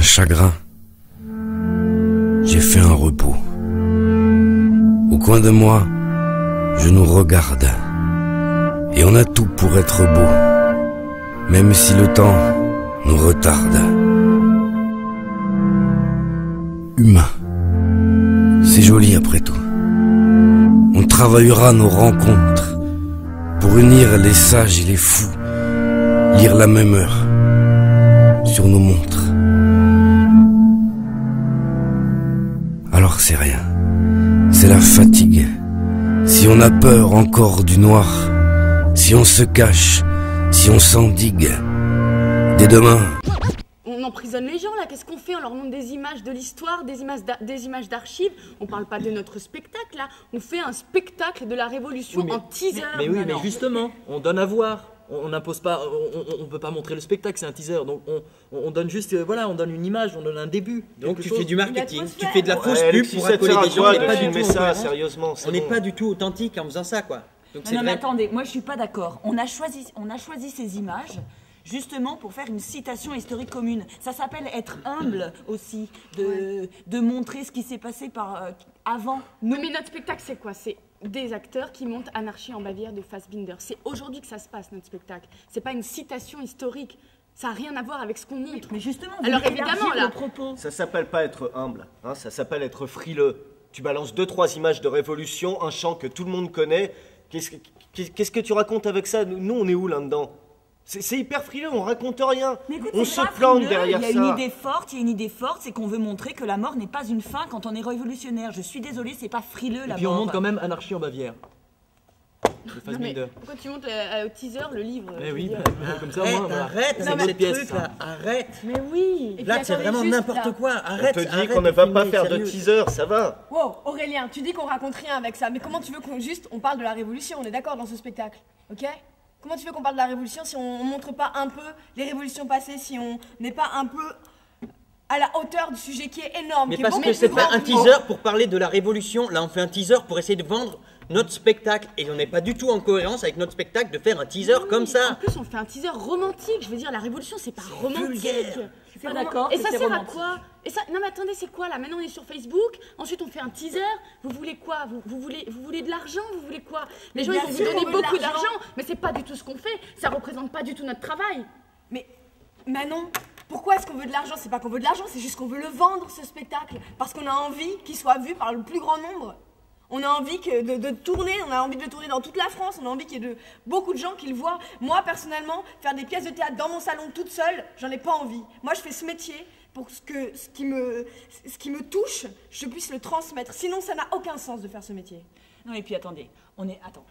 un chagrin, j'ai fait un repos. Au coin de moi, je nous regarde. Et on a tout pour être beau, même si le temps nous retarde. Humain, c'est joli après tout. On travaillera nos rencontres pour unir les sages et les fous, lire la même heure sur nos montres. Alors c'est rien, c'est la fatigue. Si on a peur encore du noir, si on se cache, si on s'endigue, dès demain. On emprisonne les gens là, qu'est-ce qu'on fait? On leur montre des images de l'histoire, des images d'archives. On parle pas de notre spectacle là, on fait un spectacle de la Révolution en teaser. Mais justement, on donne à voir. On n'impose pas, on peut pas montrer le spectacle, c'est un teaser. Donc on donne juste, voilà, on donne une image, on donne un début. Donc tu fais du marketing, tu fais de la fausse pub pour appeler des gens. On n'est pas du tout ça, sérieusement. On n'est pas du tout authentique en faisant ça, quoi. Donc non mais attendez, moi je suis pas d'accord. On a choisi ces images justement pour faire une citation historique commune. Ça s'appelle être humble aussi, de montrer ce qui s'est passé avant. Oui, mais notre spectacle c'est quoi? C'est des acteurs qui montent Anarchie en Bavière de Fassbinder. C'est aujourd'hui que ça se passe, notre spectacle. C'est pas une citation historique. Ça n'a rien à voir avec ce qu'on montre. Mais justement, alors évidemment, là, propos. Ça s'appelle pas être humble, hein, ça s'appelle être frileux. Tu balances 2-3 images de révolution, un chant que tout le monde connaît. Qu'est-ce que tu racontes avec ça? Nous, on est où là-dedans? C'est hyper frileux, on raconte rien. Écoute, on se planque derrière ça. Il y a une idée forte, c'est qu'on veut montrer que la mort n'est pas une fin quand on est révolutionnaire. Je suis désolée, c'est pas frileux la mort. Et puis on montre quand même Anarchie en Bavière. Non, mais pourquoi tu montes au teaser le livre? Mais oui, comme ça arrête, c'est notre pièce. Arrête. Mais oui. Là, c'est vraiment n'importe quoi. Arrête. On te dit qu'on ne va pas faire de teaser, ça va. Wow, Aurélien, tu dis qu'on raconte rien avec ça, mais comment tu veux qu'on parle de la Révolution? On est d'accord dans ce spectacle, ok? Comment tu veux qu'on parle de la Révolution si on montre pas un peu les révolutions passées, si on n'est pas un peu à la hauteur du sujet qui est énorme? Mais parce que c'est pas un teaser pour parler de la Révolution. Là, on fait un teaser pour essayer de vendre notre spectacle. Et on n'est pas du tout en cohérence avec notre spectacle de faire un teaser comme ça. En plus, on fait un teaser romantique. Je veux dire, la Révolution, c'est pas romantique. Je suis pas d'accord. Et ça sert à quoi? Non mais attendez, c'est quoi là? Maintenant on est sur Facebook, ensuite on fait un teaser. Vous voulez quoi? Vous voulez de l'argent? Vous voulez quoi? Les gens ils vont vous donner beaucoup d'argent, mais c'est pas du tout ce qu'on fait. Ça représente pas du tout notre travail. Mais Manon, pourquoi est-ce qu'on veut de l'argent? C'est pas qu'on veut de l'argent, c'est juste qu'on veut le vendre ce spectacle. Parce qu'on a envie qu'il soit vu par le plus grand nombre. On a envie de tourner, on a envie de le tourner dans toute la France, on a envie qu'il y ait beaucoup de gens qui le voient. Moi, personnellement, faire des pièces de théâtre dans mon salon toute seule, j'en ai pas envie. Moi, je fais ce métier pour que ce qui me touche, je puisse le transmettre. Sinon, ça n'a aucun sens de faire ce métier. Non, et puis attendez, attends.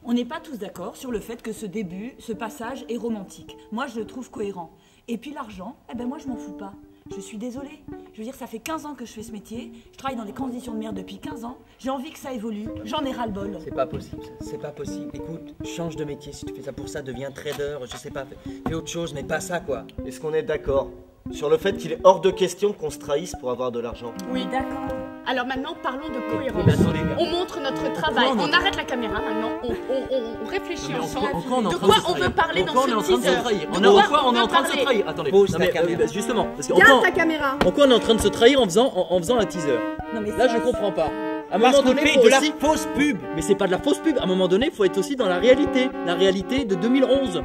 On n'est pas tous d'accord sur le fait que ce passage est romantique. Moi, je le trouve cohérent. Et puis l'argent, moi, je m'en fous pas. Je suis désolée. Je veux dire, ça fait 15 ans que je fais ce métier. Je travaille dans des conditions de merde depuis 15 ans. J'ai envie que ça évolue. J'en ai ras-le-bol. C'est pas possible, ça. C'est pas possible. Écoute, change de métier. Si tu fais ça pour ça, deviens trader. Je sais pas, fais autre chose, mais pas ça, quoi. Est-ce qu'on est d'accord sur le fait qu'il est hors de question qu'on se trahisse pour avoir de l'argent? Oui, d'accord. Alors maintenant, parlons de cohérence. Attendez, on montre notre travail. On arrête la caméra maintenant. On réfléchit ensemble. De quoi on veut parler dans ce teaser? En quoi on est en train de se trahir? Attendez, pose ta caméra. Justement, parce que Garde ta caméra. en quoi on est en train de se trahir en faisant un teaser? Non, mais Là, je comprends pas. À un Parce moment qu'on donné, fait de la fausse pub. Mais c'est pas de la fausse pub. À un moment donné, il faut être aussi dans la réalité de 2011.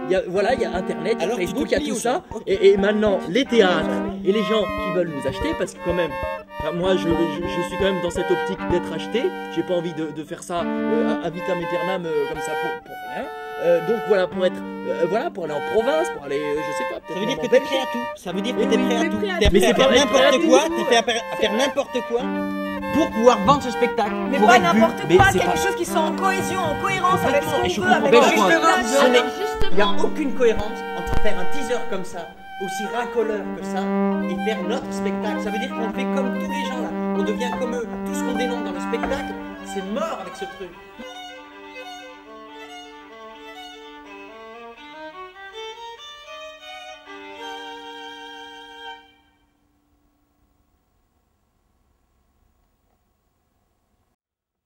Il y a Internet, il y a Facebook, il y a tout ça. Et maintenant, les théâtres et les gens qui veulent nous acheter, parce que quand même, moi je suis quand même dans cette optique d'être acheté. J'ai pas envie de faire ça à vitam aeternam comme ça pour rien. Donc voilà, pour aller en province, pour aller, je sais pas, peut-être. Ça veut dire que t'es prêt à tout. Ça veut dire que t'es prêt à tout. Mais c'est pas n'importe quoi. T'es prêt à faire n'importe quoi pour pouvoir vendre ce spectacle. Mais pas n'importe quoi, quelque chose qui soit en cohésion, en cohérence avec ce qu'on veut, avec il n'y a aucune cohérence entre faire un teaser comme ça, aussi racoleur que ça, et faire notre spectacle. Ça veut dire qu'on fait comme tous les gens là. On devient comme eux. Tout ce qu'on dénonce dans le spectacle, c'est mort avec ce truc.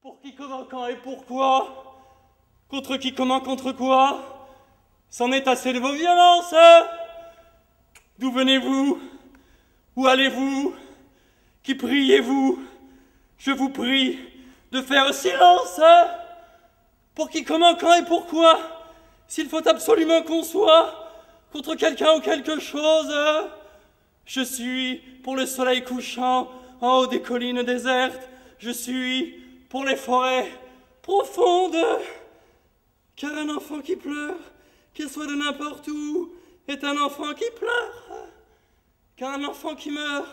Pour qui, comment, quand et pourquoi? Contre qui, comment, contre quoi? C'en est assez de vos violences. D'où venez-vous? Où allez-vous? Qui priez-vous? Je vous prie de faire silence. Pour qui, comment, quand et pourquoi? S'il faut absolument qu'on soit contre quelqu'un ou quelque chose. Je suis pour le soleil couchant en haut des collines désertes. Je suis pour les forêts profondes. Car un enfant qui pleure, qu'il soit de n'importe où, est un enfant qui pleure. Car un enfant qui meurt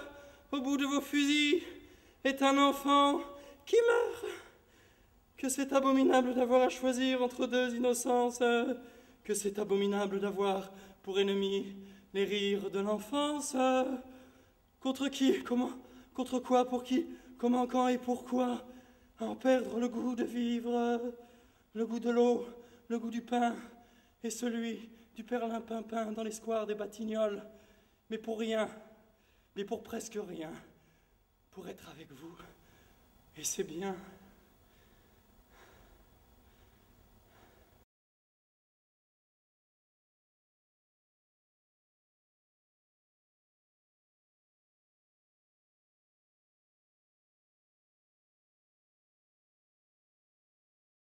au bout de vos fusils est un enfant qui meurt. Que c'est abominable d'avoir à choisir entre deux innocences. Que c'est abominable d'avoir pour ennemi les rires de l'enfance. Contre qui, comment, contre quoi, pour qui, comment, quand et pourquoi en perdre le goût de vivre, le goût de l'eau, le goût du pain et celui du perlimpinpin dans les squares des Batignolles, mais pour rien, mais pour presque rien, pour être avec vous. Et c'est bien.